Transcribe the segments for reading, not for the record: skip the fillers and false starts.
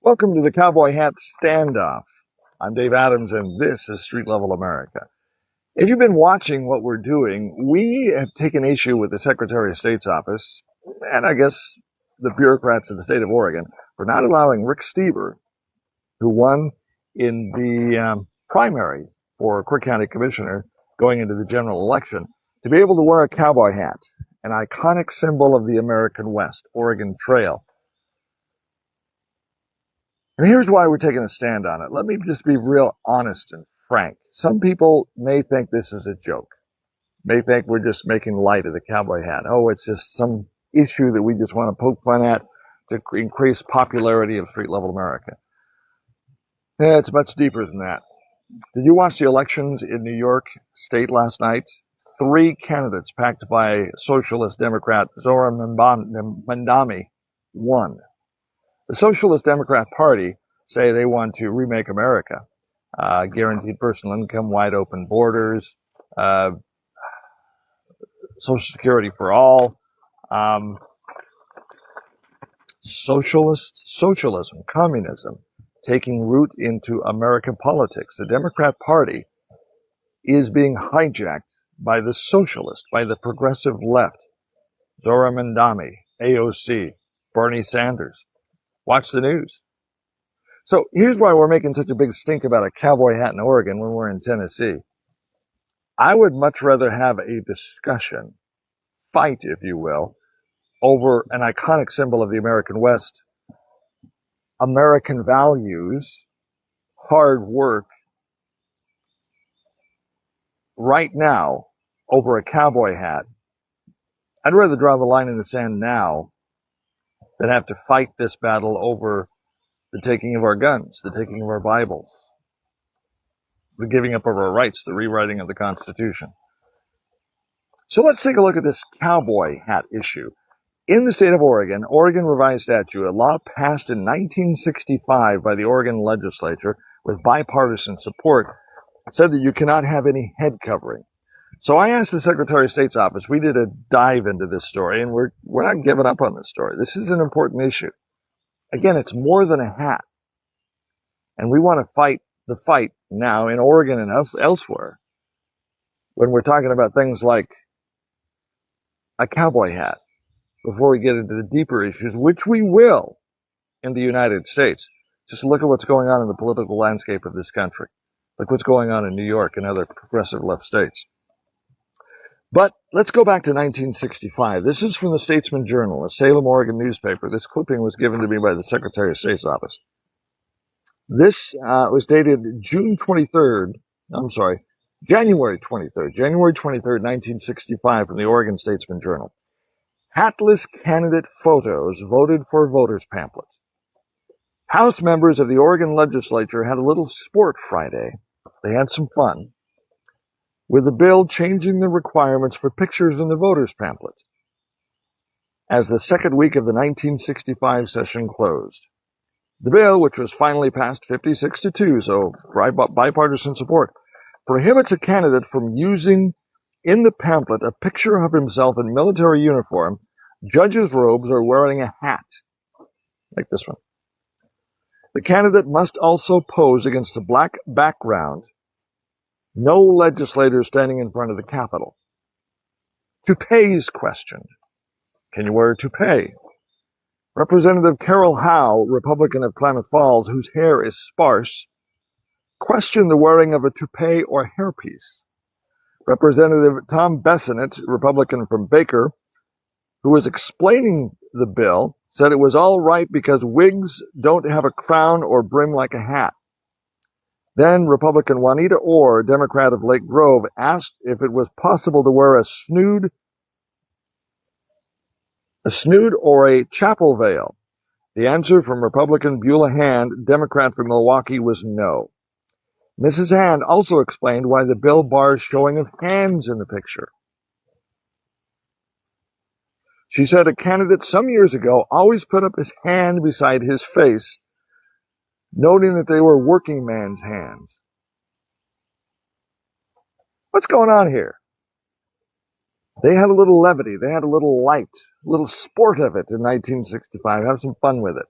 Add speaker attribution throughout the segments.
Speaker 1: Welcome to the Cowboy Hat Standoff. I'm Dave Adams, and this is Street Level America. If you've been watching what we're doing, we have taken issue with the Secretary of State's office, and I guess the bureaucrats in the state of Oregon, for not allowing Rick Stever, who won in the primary for Crook County Commissioner going into the general election, to be able to wear a cowboy hat, an iconic symbol of the American West, Oregon Trail. And here's why we're taking a stand on it. Let me just be real honest and frank. Some people may think this is a joke, may think we're just making light of the cowboy hat. Oh, it's just some issue that we just want to poke fun at to increase popularity of Street Level America. Yeah, it's much deeper than that. Did you watch the elections in New York State last night? 3 candidates backed by Socialist Democrat Zohran Mamdani won. The Socialist Democrat Party say they want to remake America. Guaranteed personal income, wide open borders, Social Security for all, socialism, communism, taking root into American politics. The Democrat Party is being hijacked by the socialist, by the progressive left. Zohran Mamdani, AOC, Bernie Sanders. Watch the news. So here's why we're making such a big stink about a cowboy hat in Oregon when we're in Tennessee. I would much rather have a discussion, fight, if you will, over an iconic symbol of the American West, American values, hard work, right now, over a cowboy hat. I'd rather draw the line in the sand now than have to fight this battle over the taking of our guns, the taking of our Bibles, the giving up of our rights, the rewriting of the Constitution. So let's take a look at this cowboy hat issue. In the state of Oregon, Oregon Revised Statute, a law passed in 1965 by the Oregon legislature with bipartisan support, said that you cannot have any head covering. So I asked the Secretary of State's office, we did a dive into this story, and we're not giving up on this story. This is an important issue. Again, it's more than a hat. And we want to fight the fight now in Oregon and elsewhere when we're talking about things like a cowboy hat before we get into the deeper issues, which we will in the United States. Just look at what's going on in the political landscape of this country. Look what's going on in New York and other progressive left states. But let's go back to 1965. This is from the Statesman Journal, a Salem, Oregon newspaper. This clipping was given to me by the Secretary of State's office. This was dated January 23rd, 1965, from the Oregon Statesman Journal. Hatless candidate photos voted for voters pamphlet. House members of the Oregon legislature had a little sport Friday. They had some fun with the bill changing the requirements for pictures in the voters' pamphlet as the second week of the 1965 session closed. The bill, which was finally passed 56-2, so bipartisan support, prohibits a candidate from using in the pamphlet a picture of himself in military uniform, judge's robes, or wearing a hat, like this one. The candidate must also pose against a black background. No legislator standing in front of the Capitol. Toupees questioned. Can you wear a toupee? Representative Carol Howe, Republican of Klamath Falls, whose hair is sparse, questioned the wearing of a toupee or hairpiece. Representative Tom Bessonett, Republican from Baker, who was explaining the bill, said it was all right because wigs don't have a crown or brim like a hat. Then Republican Juanita Orr, Democrat of Lake Grove, asked if it was possible to wear a snood or a chapel veil. The answer from Republican Beulah Hand, Democrat from Milwaukee, was no. Mrs. Hand also explained why the bill bars showing of hands in the picture. She said a candidate some years ago always put up his hand beside his face, noting that they were working man's hands. What's going on here? They had a little levity. They had a little light, a little sport of it in 1965. Have some fun with it.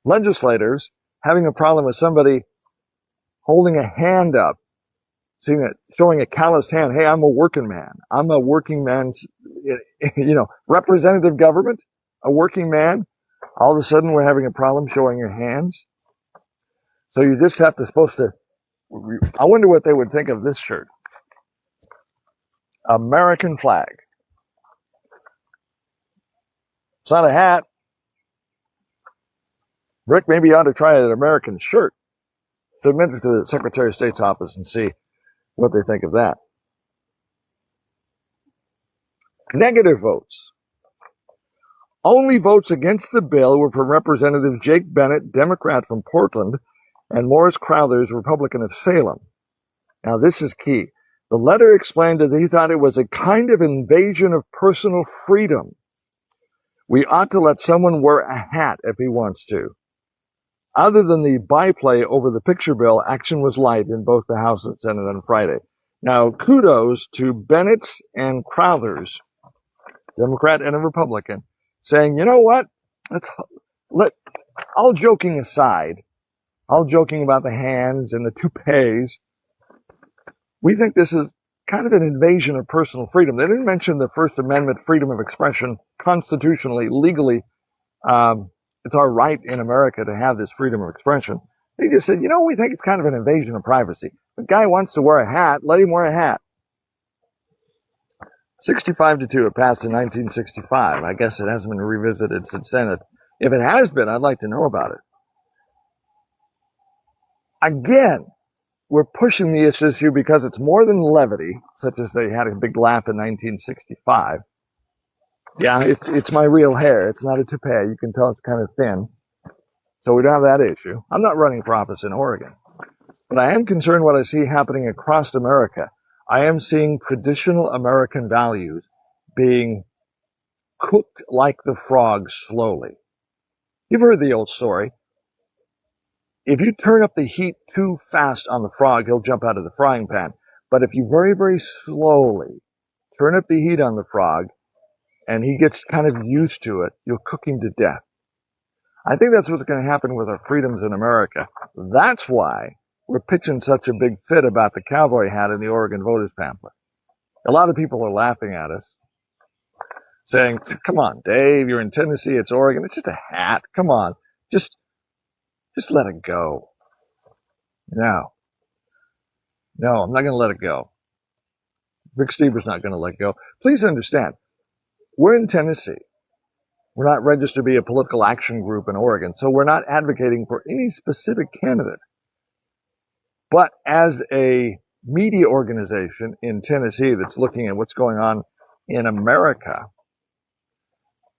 Speaker 1: legislators having a problem with somebody holding a hand up, showing a calloused hand. Hey, I'm a working man. I'm a working man's, representative government, a working man. All of a sudden, we're having a problem showing your hands. So you just have to I wonder what they would think of this shirt. American flag. It's not a hat. Rick, maybe you ought to try an American shirt. Submit it to the Secretary of State's office and see what they think of that. Negative votes. Only votes against the bill were from Representative Jake Bennett, Democrat from Portland, and Morris Crowthers, Republican of Salem. Now, this is key. The letter explained that he thought it was a kind of invasion of personal freedom. We ought to let someone wear a hat if he wants to. Other than the byplay over the picture bill, action was light in both the House and Senate on Friday. Now, kudos to Bennett and Crowthers, Democrat and a Republican, saying, you know what? All joking aside, all joking about the hands and the toupees, we think this is kind of an invasion of personal freedom. They didn't mention the First Amendment freedom of expression constitutionally, legally. It's our right in America to have this freedom of expression. They just said, we think it's kind of an invasion of privacy. If a guy wants to wear a hat, let him wear a hat. 65-2, it passed in 1965. I guess it hasn't been revisited since then. If it has been, I'd like to know about it. Again, we're pushing the issue because it's more than levity, such as they had a big laugh in 1965. Yeah, it's my real hair. It's not a toupee. You can tell it's kind of thin. So we don't have that issue. I'm not running for office in Oregon. But I am concerned what I see happening across America. I am seeing traditional American values being cooked like the frog slowly. You've heard the old story. If you turn up the heat too fast on the frog, he'll jump out of the frying pan. But if you very, very slowly turn up the heat on the frog, and he gets kind of used to it, you'll cook him to death. I think that's what's going to happen with our freedoms in America. That's why we're pitching such a big fit about the cowboy hat in the Oregon voters pamphlet. A lot of people are laughing at us, saying, come on, Dave, you're in Tennessee, it's Oregon, it's just a hat, come on, just let it go. No, I'm not going to let it go. Rick Stever's not going to let go. Please understand, we're in Tennessee. We're not registered to be a political action group in Oregon, so we're not advocating for any specific candidate. But as a media organization in Tennessee that's looking at what's going on in America,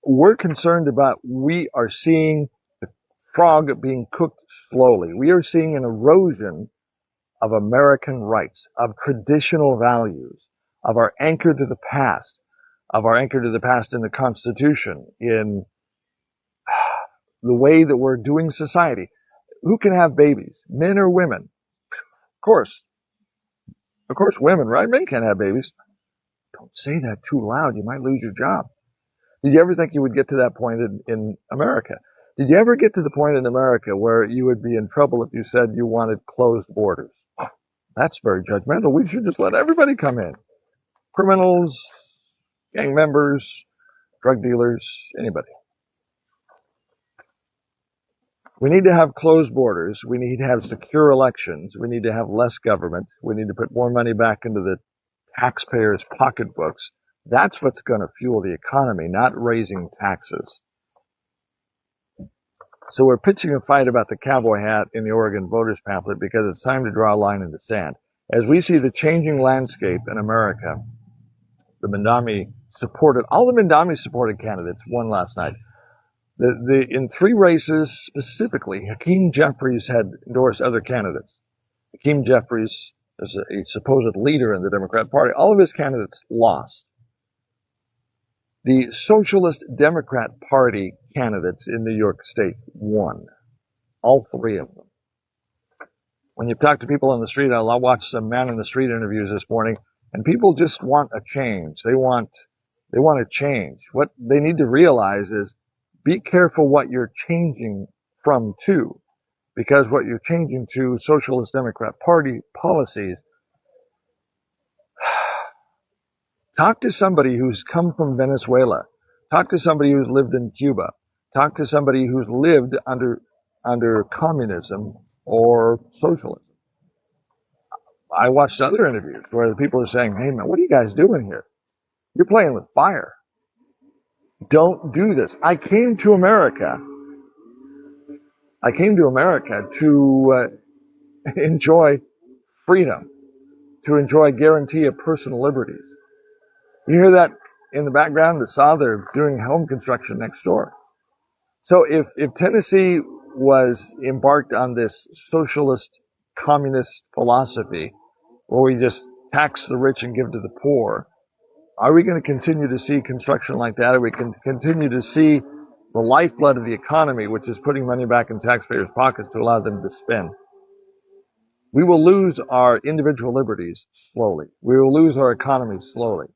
Speaker 1: we're concerned about, we are seeing the frog being cooked slowly. We are seeing an erosion of American rights, of traditional values, of our anchor to the past, in the Constitution, in the way that we're doing society. Who can have babies, men or women? Of course, women, right? Men can't have babies. Don't say that too loud. You might lose your job. Did you ever think you would get to that point in America? Did you ever get to the point in America where you would be in trouble if you said you wanted closed borders? That's very judgmental. We should just let everybody come in. Criminals, gang members, drug dealers, anybody. We need to have closed borders. We need to have secure elections. We need to have less government. We need to put more money back into the taxpayers' pocketbooks. That's what's going to fuel the economy, not raising taxes. So we're pitching a fight about the cowboy hat in the Oregon voters pamphlet because it's time to draw a line in the sand. As we see the changing landscape in America, all the Mandami supported candidates won last night. In 3 races specifically, Hakeem Jeffries had endorsed other candidates. Hakeem Jeffries is a supposed leader in the Democrat Party. All of his candidates lost. The Socialist Democrat Party candidates in New York State won. All 3 of them. When you talk to people on the street, I watched some man in the street interviews this morning, and people just want a change. They want a change. What they need to realize is, be careful what you're changing from to, because what you're changing to Socialist Democrat Party policies. Talk to somebody who's come from Venezuela. Talk to somebody who's lived in Cuba. Talk to somebody who's lived under communism or socialism. I watched other interviews where the people are saying, hey man, what are you guys doing here? You're playing with fire. Don't do this. I came to America to enjoy freedom, to enjoy a guarantee of personal liberties. You hear that in the background? The saw, they're doing home construction next door. So if Tennessee was embarked on this socialist communist philosophy where we just tax the rich and give to the poor, are we going to continue to see construction like that? Are we going to continue to see the lifeblood of the economy, which is putting money back in taxpayers' pockets to allow them to spend? We will lose our individual liberties slowly. We will lose our economy slowly.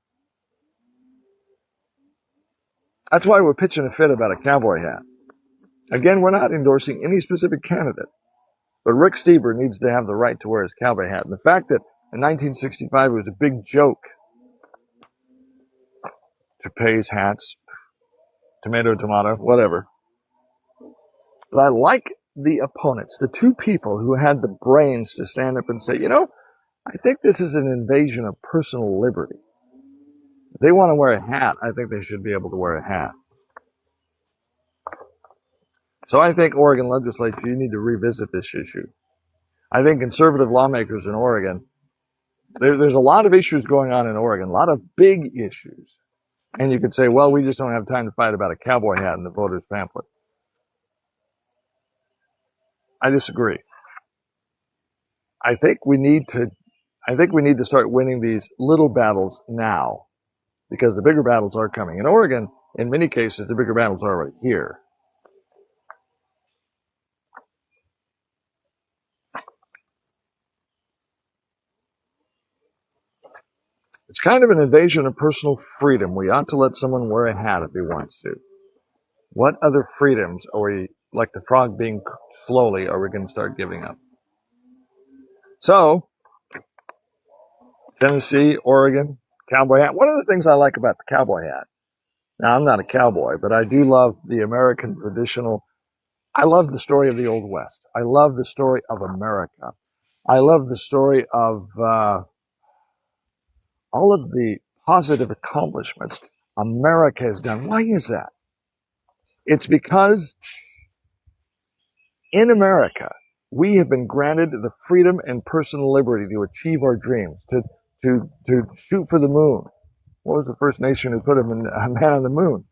Speaker 1: That's why we're pitching a fit about a cowboy hat. Again, we're not endorsing any specific candidate, but Rick Steber needs to have the right to wear his cowboy hat. And the fact that in 1965 it was a big joke to Toupets, hats, tomato, whatever. But I like the opponents, the two people who had the brains to stand up and say, you know, I think this is an invasion of personal liberty. If they want to wear a hat, I think they should be able to wear a hat. So I think Oregon legislature, you need to revisit this issue. I think conservative lawmakers in Oregon, there's a lot of issues going on in Oregon, a lot of big issues. And you could say, well, we just don't have time to fight about a cowboy hat in the voters' pamphlet. I disagree. I think we need to start winning these little battles now, because the bigger battles are coming. In Oregon, in many cases, the bigger battles are already here. It's kind of an invasion of personal freedom. We ought to let someone wear a hat if he wants to. What other freedoms are we, like the frog being slowly, are we going to start giving up? So, Tennessee, Oregon, cowboy hat. One of the things I like about the cowboy hat, now I'm not a cowboy, but I do love the American traditional. I love the story of the Old West. I love the story of America. I love the story of all of the positive accomplishments America has done. Why is that? It's because in America, we have been granted the freedom and personal liberty to achieve our dreams, to shoot for the moon. What was the first nation who put a man on the moon?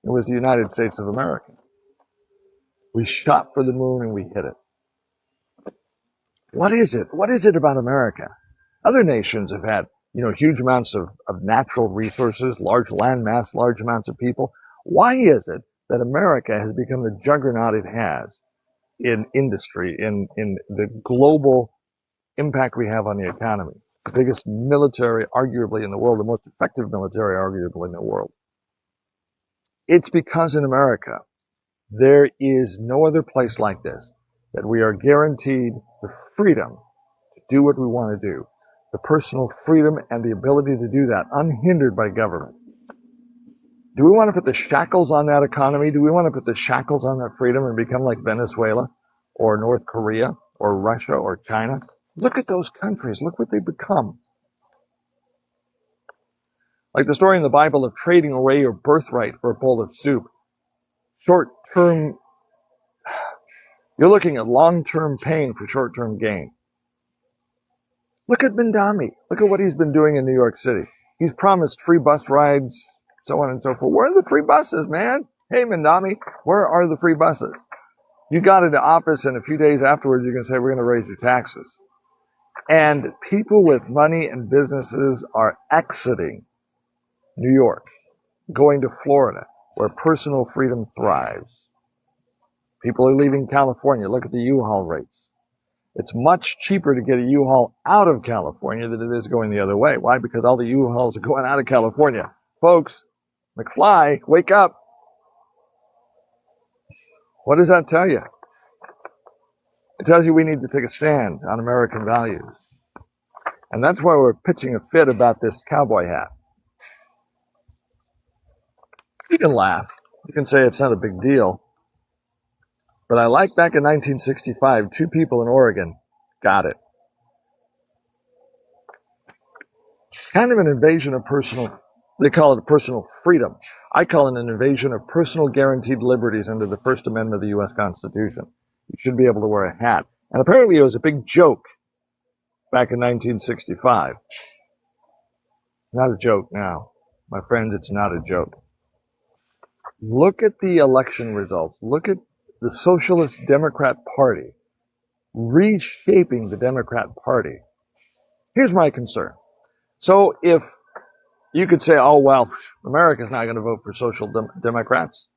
Speaker 1: It was the United States of America. We shot for the moon and we hit it. What is it? What is it about America? Other nations have had, huge amounts of natural resources, large land mass, large amounts of people. Why is it that America has become the juggernaut it has in industry, in the global impact we have on the economy? The biggest military, arguably, in the world, the most effective military, arguably, in the world. It's because in America, there is no other place like this, that we are guaranteed the freedom to do what we want to do, the personal freedom and the ability to do that unhindered by government. Do we want to put the shackles on that economy? Do we want to put the shackles on that freedom and become like Venezuela or North Korea or Russia or China? Look at those countries. Look what they've become. Like the story in the Bible of trading away your birthright for a bowl of soup. Short-term, you're looking at long-term pain for short-term gain. Look at Bindami. Look at what he's been doing in New York City. He's promised free bus rides, so on and so forth. Where are the free buses, man? Hey, Bindami, where are the free buses? You got into office, and a few days afterwards, you're going to say, we're going to raise your taxes. And people with money and businesses are exiting New York, going to Florida, where personal freedom thrives. People are leaving California. Look at the U-Haul rates. It's much cheaper to get a U-Haul out of California than it is going the other way. Why? Because all the U-Hauls are going out of California. Folks, McFly, wake up. What does that tell you? It tells you we need to take a stand on American values. And that's why we're pitching a fit about this cowboy hat. You can laugh. You can say it's not a big deal. But I like back in 1965, 2 people in Oregon got it. Kind of an invasion of personal, they call it a personal freedom. I call it an invasion of personal guaranteed liberties under the First Amendment of the U.S. Constitution. You should be able to wear a hat. And apparently it was a big joke back in 1965. Not a joke now. My friends, it's not a joke. Look at the election results. Look at the Socialist Democrat Party reshaping the Democrat Party. Here's my concern. So if you could say, oh, well, America's not going to vote for social Democrats.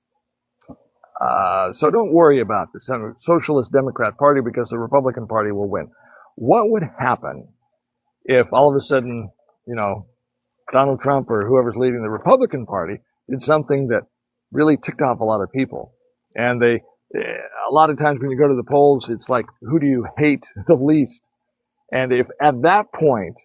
Speaker 1: So don't worry about the Socialist Democrat Party because the Republican Party will win. What would happen if all of a sudden, Donald Trump or whoever's leading the Republican Party did something that really ticked off a lot of people? And a lot of times when you go to the polls, it's like, who do you hate the least? And if at that point,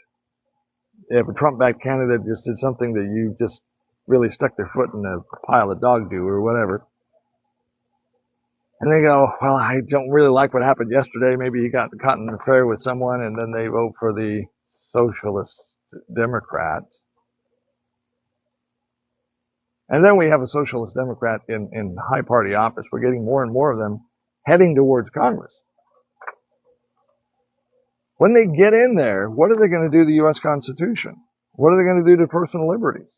Speaker 1: if a Trump-backed candidate just did something that you just really stuck their foot in a pile of dog do or whatever, and they go, well, I don't really like what happened yesterday. Maybe he got caught in an affair with someone, and then they vote for the Socialist Democrat. And then we have a Socialist Democrat in high party office. We're getting more and more of them heading towards Congress. When they get in there, what are they going to do to the U.S. Constitution? What are they going to do to personal liberties?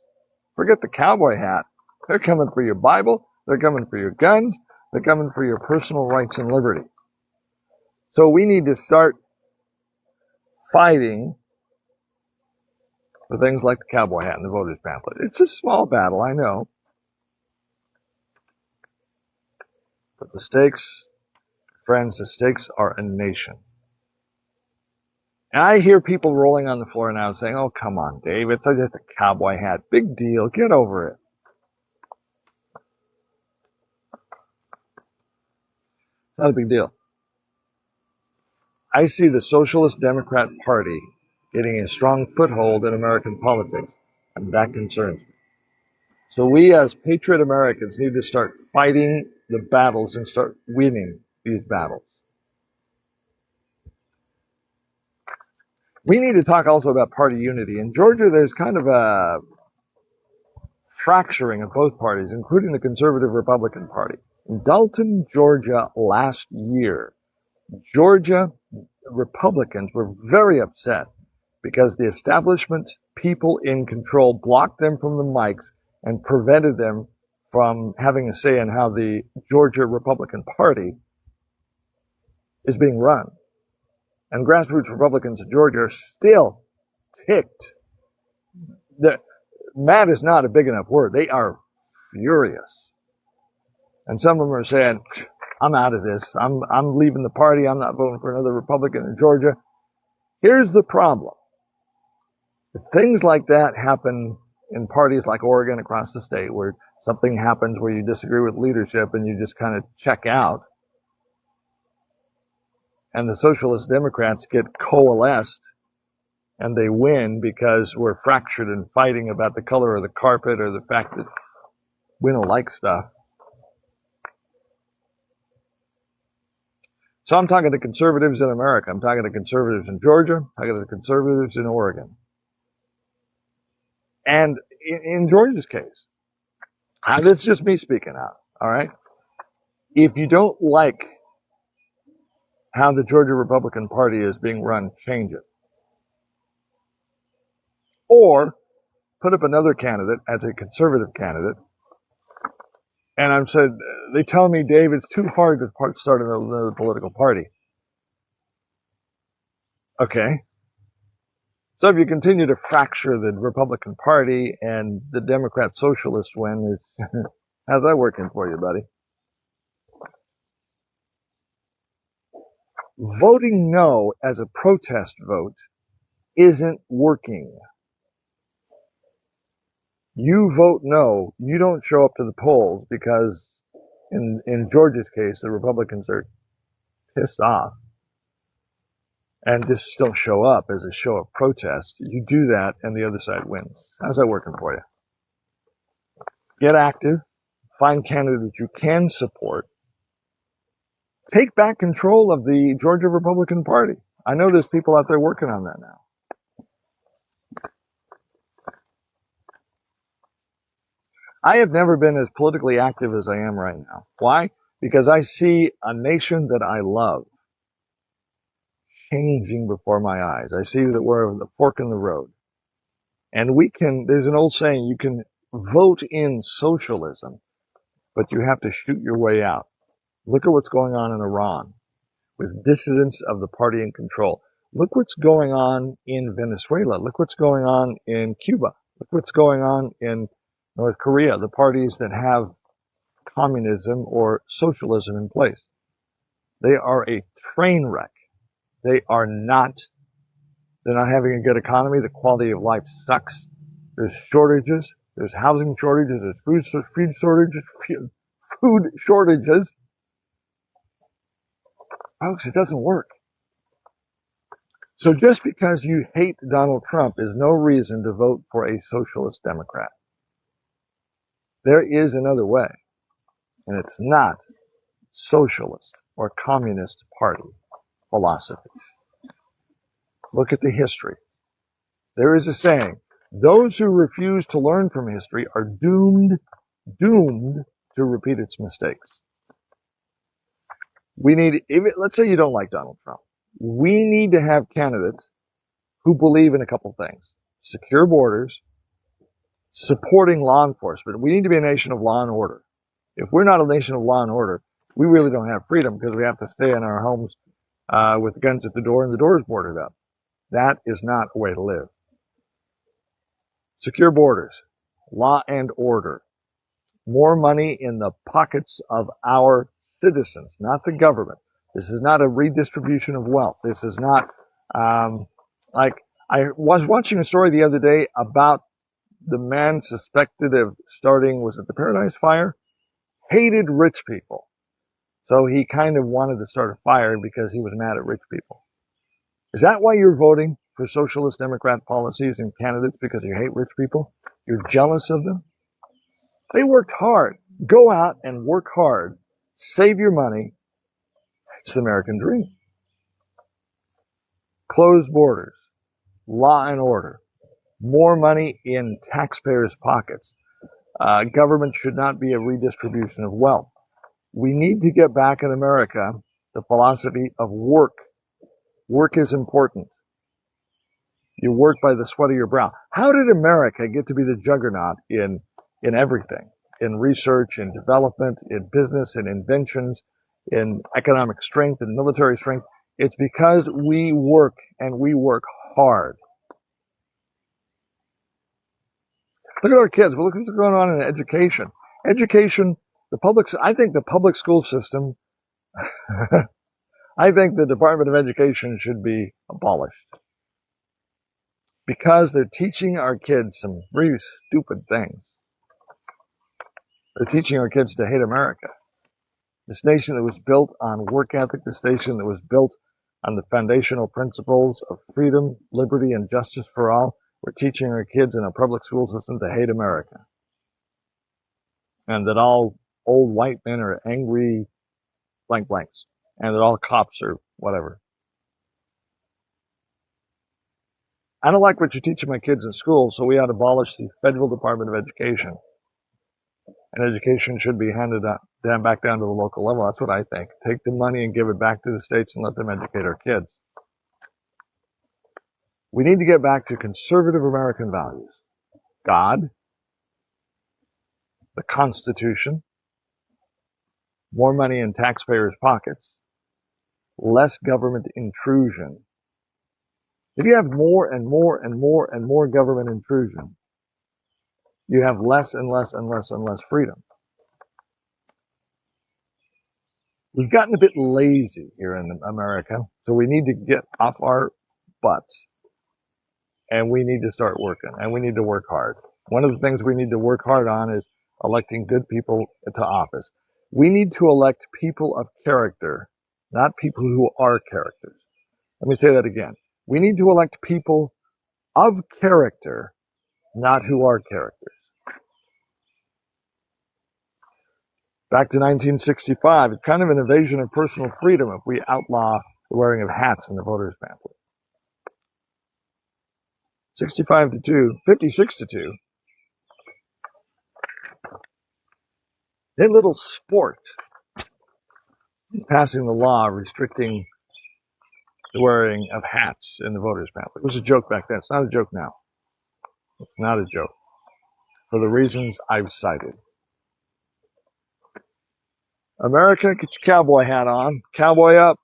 Speaker 1: Forget the cowboy hat. They're coming for your Bible. They're coming for your guns. They're coming for your personal rights and liberty. So we need to start fighting for things like the cowboy hat and the voters pamphlet. It's a small battle, I know. But the stakes, friends, the stakes are a nation. And I hear people rolling on the floor now saying, oh, come on, Dave, it's just a cowboy hat. Big deal. Get over it. It's not a big deal. I see the Socialist Democrat Party getting a strong foothold in American politics, and that concerns me. So we as patriot Americans need to start fighting the battles and start winning these battles. We need to talk also about party unity. In Georgia, there's kind of a fracturing of both parties, including the conservative Republican Party. In Dalton, Georgia, last year, Georgia Republicans were very upset because the establishment people in control blocked them from the mics and prevented them from having a say in how the Georgia Republican Party is being run. And grassroots Republicans in Georgia are still ticked. Mad is not a big enough word. They are furious. And some of them are saying, I'm out of this. I'm leaving the party. I'm not voting for another Republican in Georgia. Here's the problem. If things like that happen in parties like Oregon across the state, where something happens where you disagree with leadership and you just kind of check out, and the Socialist Democrats get coalesced and they win because we're fractured and fighting about the color of the carpet or the fact that we don't like stuff. So I'm talking to conservatives in America. I'm talking to conservatives in Georgia. I'm talking to conservatives in Oregon. And in Georgia's case, this is just me speaking out, all right? If you don't like how the Georgia Republican Party is being run, change it. Or put up another candidate as a conservative candidate. And I'm said, they tell me, Dave, it's too hard to start another political party. Okay. So if you continue to fracture the Republican Party and the Democrat Socialists win, how's that working for you, buddy? Voting no as a protest vote isn't working. You vote no, you don't show up to the polls because in Georgia's case, the Republicans are pissed off. and just still show up as a show of protest, you do that and the other side wins. How's that working for you? Get active, find candidates you can support, take back control of the Georgia Republican Party. I know there's people out there working on that now. I have never been as politically active as I am right now. Why? Because I see a nation that I love changing before my eyes. I see that we're at the fork in the road. And there's an old saying, you can vote in socialism, but you have to shoot your way out. Look at what's going on in Iran with dissidents of the party in control. Look what's going on in Venezuela. Look what's going on in Cuba. Look what's going on in North Korea, the parties that have communism or socialism in place. They are a train wreck. They're not having a good economy. The quality of life sucks. There's shortages. There's housing shortages. There's food shortages. Folks, it doesn't work. So just because you hate Donald Trump is no reason to vote for a socialist Democrat. There is another way, and it's not socialist or communist party philosophies. Look at the history. There is a saying, those who refuse to learn from history are doomed to repeat its mistakes. Let's say you don't like Donald Trump. We need to have candidates who believe in a couple things. Secure borders, supporting law enforcement. We need to be a nation of law and order. If we're not a nation of law and order, we really don't have freedom because we have to stay in our homes with guns at the door and the doors boarded up. That is not a way to live. Secure borders, law and order, more money in the pockets of our citizens, not the government. This is not a redistribution of wealth. This is not like I was watching a story the other day about the man suspected of starting, was it the Paradise Fire? Hated rich people. So he kind of wanted to start a fire because he was mad at rich people. Is that why you're voting for socialist Democrat policies and candidates? Because you hate rich people? You're jealous of them? They worked hard. Go out and work hard. Save your money. It's the American dream. Closed borders. Law and order. More money in taxpayers' pockets. Government should not be a redistribution of wealth. We need to get back in America the philosophy of work. Work is important. You work by the sweat of your brow. How did America get to be the juggernaut in everything? In research, in development, in business, in inventions, in economic strength, in military strength? It's because we work, and we work hard. Look at our kids. Well, look what's going on in education. Education, I think the public school system, I think the Department of Education should be abolished. Because they're teaching our kids some really stupid things. They're teaching our kids to hate America. This nation that was built on work ethic, this nation that was built on the foundational principles of freedom, liberty, and justice for all. We're teaching our kids in a public school system to hate America. And that all old white men are angry blank blanks. And that all cops are whatever. I don't like what you're teaching my kids in school, so we ought to abolish the Federal Department of Education. And education should be handed back down to the local level. That's what I think. Take the money and give it back to the states and let them educate our kids. We need to get back to conservative American values. God, the Constitution, more money in taxpayers' pockets, less government intrusion. If you have more and more and more and more government intrusion, you have less and less and less and less freedom. We've gotten a bit lazy here in America, so we need to get off our butts. And we need to start working, and we need to work hard. One of the things we need to work hard on is electing good people to office. We need to elect people of character, not people who are characters. Let me say that again. We need to elect people of character, not who are characters. Back to 1965, it's kind of an invasion of personal freedom if we outlaw the wearing of hats in the voters' pamphlet. 56 to 2. A little sport passing the law restricting the wearing of hats in the voters' pamphlet. It was a joke back then. It's not a joke now. It's not a joke. For the reasons I've cited. America, get your cowboy hat on. Cowboy up.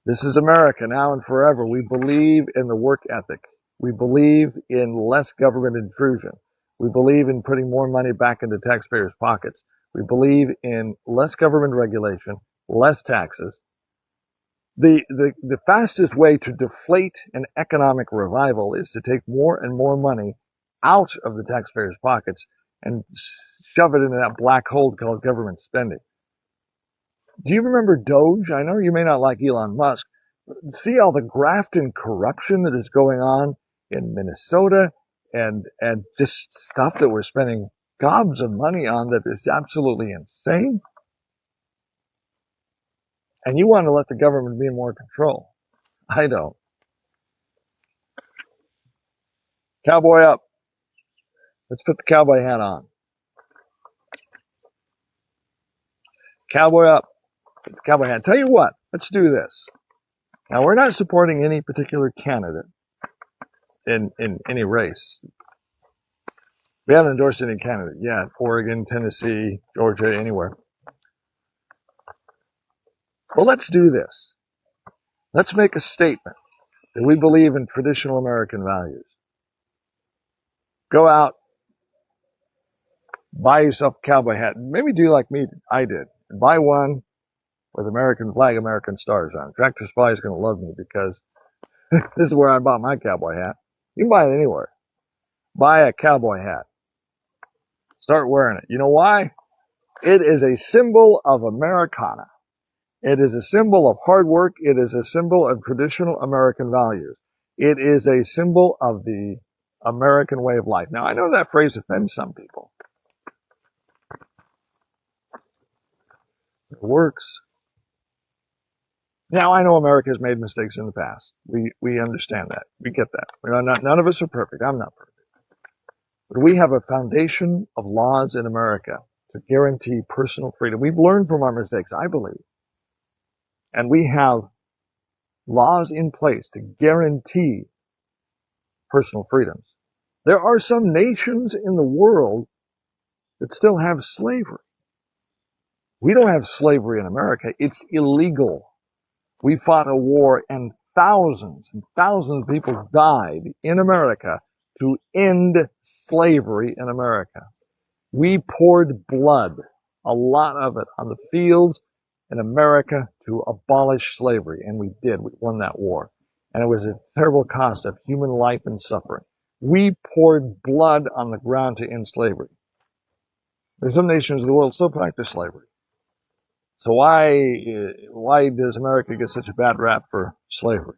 Speaker 1: This is America now and forever. We believe in the work ethic. We believe in less government intrusion. We believe in putting more money back into taxpayers' pockets. We believe in less government regulation, less taxes. The fastest way to deflate an economic revival is to take more and more money out of the taxpayers' pockets and shove it into that black hole called government spending. Do you remember Doge? I know you may not like Elon Musk. See all the graft and corruption that is going on in Minnesota and just stuff that we're spending gobs of money on that is absolutely insane? And you want to let the government be in more control. I don't. Cowboy up. Let's put the cowboy hat on. Cowboy up. Put the cowboy hat. Tell you what, let's do this. Now, we're not supporting any particular candidate in any race. We haven't endorsed any candidate yet. Oregon, Tennessee, Georgia, anywhere. Well, let's do this. Let's make a statement that we believe in traditional American values. Go out, buy yourself a cowboy hat. Maybe do like me, I did. Buy one with American flag, American stars on it. Tractor Supply is going to love me because this is where I bought my cowboy hat. You can buy it anywhere. Buy a cowboy hat. Start wearing it. You know why? It is a symbol of Americana. It is a symbol of hard work. It is a symbol of traditional American values. It is a symbol of the American way of life. Now, I know that phrase offends some people. It works. Now, I know America has made mistakes in the past. We understand that. We get that. None of us are perfect. I'm not perfect. But we have a foundation of laws in America to guarantee personal freedom. We've learned from our mistakes, I believe. And we have laws in place to guarantee personal freedoms. There are some nations in the world that still have slavery. We don't have slavery in America. It's illegal. We fought a war and thousands of people died in America to end slavery in America. We poured blood, a lot of it, on the fields in America to abolish slavery, and we did. We won that war. And it was a terrible cost of human life and suffering. We poured blood on the ground to end slavery. There's some nations of the world still practice slavery. So why does America get such a bad rap for slavery?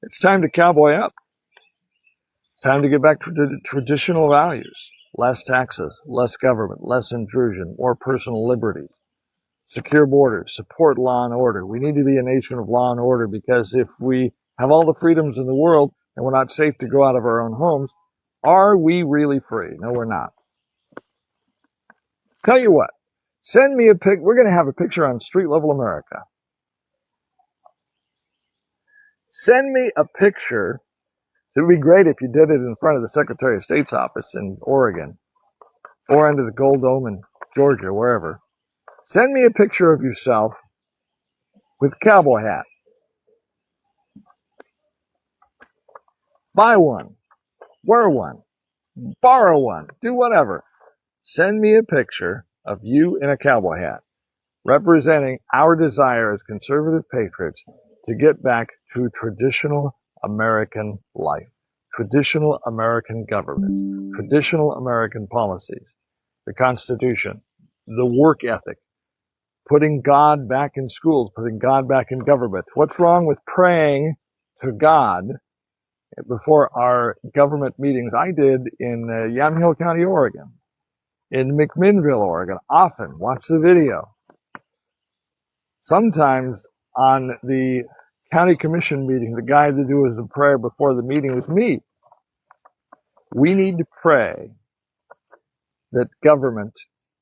Speaker 1: It's time to cowboy up. It's time to get back to the traditional values. Less taxes, less government, less intrusion, more personal liberties, secure borders, support law and order. We need to be a nation of law and order because if we have all the freedoms in the world and we're not safe to go out of our own homes, are we really free? No, we're not. Tell you what, send me a pic. We're going to have a picture on Street Level America. Send me a picture. It would be great if you did it in front of the Secretary of State's office in Oregon or under the Gold Dome in Georgia, wherever. Send me a picture of yourself with a cowboy hat. Buy one, wear one, borrow one, do whatever. Send me a picture of you in a cowboy hat, representing our desire as conservative patriots to get back to traditional American life, traditional American governments, traditional American policies, the Constitution, the work ethic, putting God back in schools, putting God back in government. What's wrong with praying to God before our government meetings? I did in Yamhill County, Oregon, in McMinnville, Oregon. Often watch the video. Sometimes on the county commission meeting, the guy that does the prayer before the meeting was me. We need to pray that government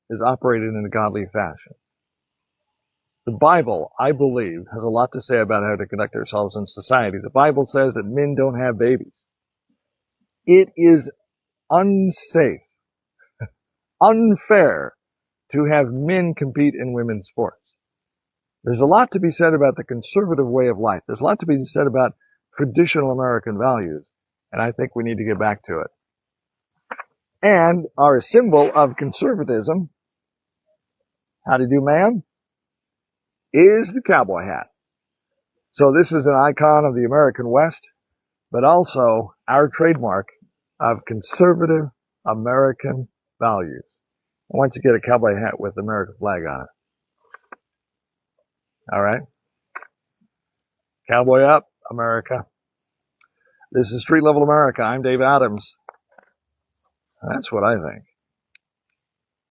Speaker 1: is operated in a godly fashion. The Bible, I believe, has a lot to say about how to conduct ourselves in society. The Bible says that men don't have babies. It is unsafe, unfair to have men compete in women's sports. There's a lot to be said about the conservative way of life. There's a lot to be said about traditional American values, and I think we need to get back to it. And our symbol of conservatism, how to do, ma'am, is the cowboy hat. So this is an icon of the American West, but also our trademark of conservative American values. I want you to get a cowboy hat with the American flag on it. All right? Cowboy Up America. This is Street Level America. I'm Dave Adams. That's what I think.